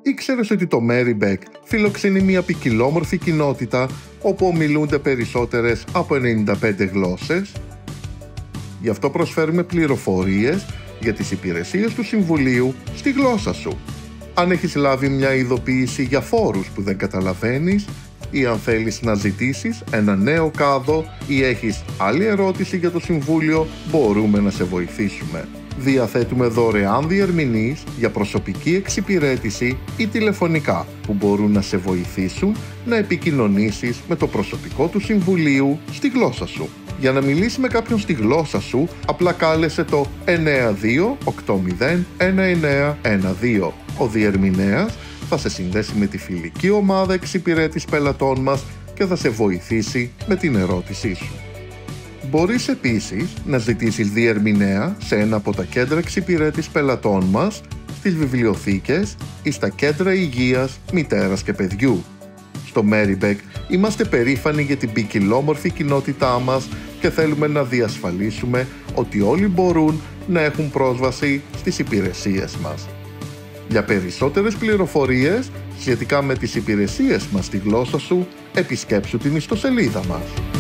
Ήξερες ότι το Marybeck φιλοξενεί μια ποικιλόμορφη κοινότητα όπου ομιλούνται περισσότερες από 95 γλώσσες? Γι' αυτό προσφέρουμε πληροφορίες για τις υπηρεσίες του Συμβουλίου στη γλώσσα σου. Αν έχεις λάβει μια ειδοποίηση για φόρους που δεν καταλαβαίνεις ή αν θέλεις να ζητήσεις ένα νέο κάδο ή έχεις άλλη ερώτηση για το Συμβούλιο, μπορούμε να σε βοηθήσουμε. Διαθέτουμε δωρεάν διερμηνείς για προσωπική εξυπηρέτηση ή τηλεφωνικά που μπορούν να σε βοηθήσουν να επικοινωνήσεις με το προσωπικό του Συμβουλίου στη γλώσσα σου. Για να μιλήσει με κάποιον στη γλώσσα σου, απλά κάλεσε το 92801912. Ο διερμηνέας θα σε συνδέσει με τη φιλική ομάδα εξυπηρέτησης πελατών μας και θα σε βοηθήσει με την ερώτησή σου. Μπορείς επίσης να ζητήσεις διερμηνέα σε ένα από τα κέντρα εξυπηρέτησης πελατών μας, στις βιβλιοθήκες ή στα κέντρα υγείας μητέρας και παιδιού. Στο Marybeck είμαστε περήφανοι για την ποικιλόμορφη κοινότητά μας και θέλουμε να διασφαλίσουμε ότι όλοι μπορούν να έχουν πρόσβαση στις υπηρεσίες μας. Για περισσότερες πληροφορίες σχετικά με τις υπηρεσίες μας στη γλώσσα σου, επισκέψου την ιστοσελίδα μας.